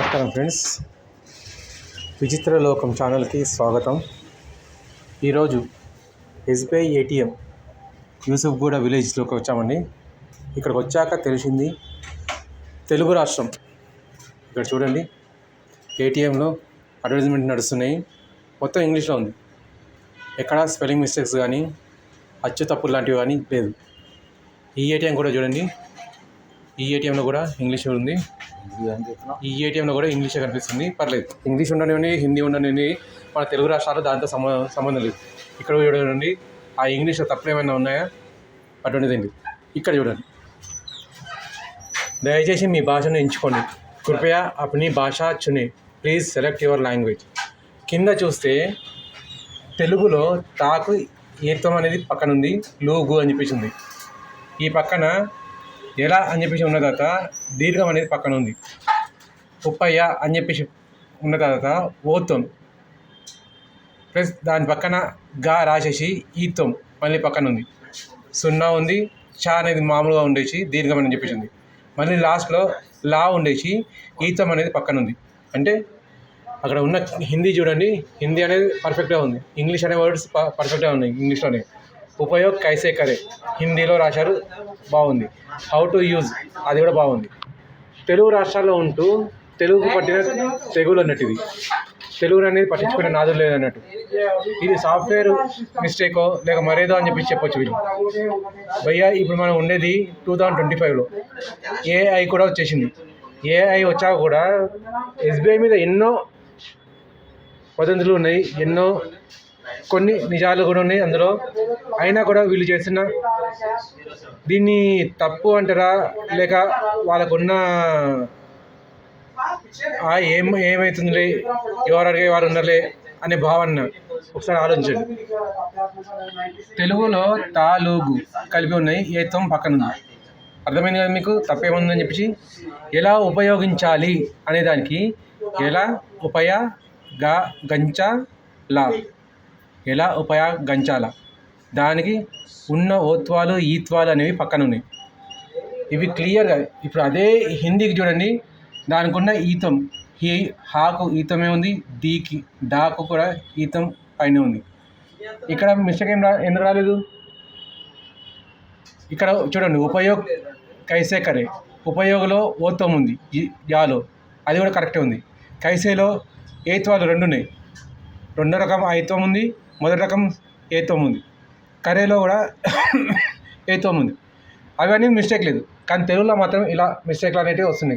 నమస్కారం ఫ్రెండ్స్, విచిత్ర లోకం ఛానల్కి స్వాగతం. ఈరోజు ఎస్బీఐ ఏటీఎం యూసుఫ్గూడ విలేజ్లోకి వచ్చామండి. ఇక్కడికి వచ్చాక తెలిసింది తెలుగు రాష్ట్రం. ఇక్కడ చూడండి, ఏటీఎంలో అడ్వర్టైజ్మెంట్ నడుస్తున్నాయి. మొత్తం ఇంగ్లీష్లో ఉంది. ఎక్కడ స్పెల్లింగ్ మిస్టేక్స్ కానీ అచ్చు తప్పులు లాంటివి కానీ లేదు. ఈ ఏటీఎం కూడా చూడండి, ఈ ఏటీఎంలో కూడా ఇంగ్లీష్ ఉంది. ఈ ఏటీఎంలో కూడా ఇంగ్లీషే కనిపిస్తుంది. పర్లేదు, ఇంగ్లీష్ ఉండనివ్వండి, హిందీ ఉండనివ్వండి, మన తెలుగు రాష్ట్రాలు దాంతో సంబంధం లేదు. ఇక్కడ చూడండి, ఆ ఇంగ్లీష్లో తప్పులు ఏమైనా ఉన్నాయా అటువంటిదండి. ఇక్కడ చూడండి, దయచేసి మీ భాషను ఎంచుకోండి. కృపయా అప్ని భాష చునే, ప్లీజ్ సెలెక్ట్ యువర్ లాంగ్వేజ్. కింద చూస్తే తెలుగులో తాకు ఏత్వం అనేది పక్కన ఉంది, లూగు అని చెప్పేసి ఉంది. ఈ పక్కన ఎలా అని చెప్పేసి ఉన్న తర్వాత దీర్ఘం అనేది పక్కన ఉంది. ఉప్పయ్య అని చెప్పేసి ఉన్న తర్వాత ఓత్వం ప్లస్ దాని పక్కన గా రాసేసి ఈత్వం మళ్ళీ పక్కన ఉంది. సున్నా ఉంది, చా అనేది మామూలుగా ఉండేసి దీర్ఘం అని చెప్పేసి ఉంది. మళ్ళీ లాస్ట్లో లా ఉండేసి ఈత్వం అనేది పక్కన ఉంది. అంటే అక్కడ ఉన్న హిందీ చూడండి, హిందీ అనేది పర్ఫెక్ట్గా ఉంది. ఇంగ్లీష్ అనే వర్డ్స్ పర్ఫెక్ట్గా ఉన్నాయి ఇంగ్లీష్లోనే. ఉపయోగ్ కైసే కరే హిందీలో రాశారు, బాగుంది. హౌ టు యూజ్ అది కూడా బాగుంది. తెలుగు రాష్ట్రాల్లో ఉంటూ తెలుగుకు పట్టిన తెగులు అన్నట్టు ఇది. తెలుగు అనేది పట్టించుకునే నాదులు లేదన్నట్టు. ఇది సాఫ్ట్వేర్ మిస్టేకో లేక మరేదో అని చెప్పొచ్చు వీళ్ళు. భయ్యా ఇప్పుడు మనం ఉండేది 2025లో. ఏఐ కూడా వచ్చేసింది. ఏఐ వచ్చాక కూడా ఎస్బీఐ మీద ఎన్నో వదంతులు ఉన్నాయి, ఎన్నో కొన్ని నిజాలు కూడా ఉన్నాయి అందులో. అయినా కూడా వీళ్ళు చేసిన దీన్ని తప్పు అంటారా లేక వాళ్ళకున్న ఏమవుతుందిలే, ఎవరు అడిగే వారు ఉన్నారులే అనే భావన ఒకసారి ఆలోచించండి. తెలుగులో తాలుగు కలిపి ఉన్నాయి, ఏత్వం పక్కన ఉంది. అర్థమైంది కదా మీకు? తప్పేముందని చెప్పేసి ఎలా ఉపయోగించాలి అనే దానికి ఎలా గంచాల, ఎలా ఉపయోగించాల దానికి ఉన్న ఓత్వాలు ఈత్వాలు అనేవి పక్కన ఉన్నాయి. ఇవి క్లియర్గా ఇప్పుడు అదే హిందీకి చూడండి, దానికి ఉన్న ఈతం, హాకు ఈతమే ఉంది, డీకి డాకు కూడా ఈతం పైన ఉంది. ఇక్కడ మిస్టేక్ ఎందుకు రాలేదు? ఇక్కడ చూడండి, ఉపయోగ్ కైసే కరే, ఉపయోగంలో ఓత్వం ఉంది, యాలో అది కూడా కరెక్టే ఉంది. కైసేలో ఏత్వాలు రెండు ఉన్నాయి. రెండో రకం ఐత్వం ఉంది, మొదటి రకం ఏత్వం ఉంది. కరేలో కూడా ఏత్వం ఉంది. అవన్నీ మిస్టేక్ లేదు, కానీ తెలుగులో మాత్రం ఇలా మిస్టేక్లు అనేవి వస్తున్నాయి.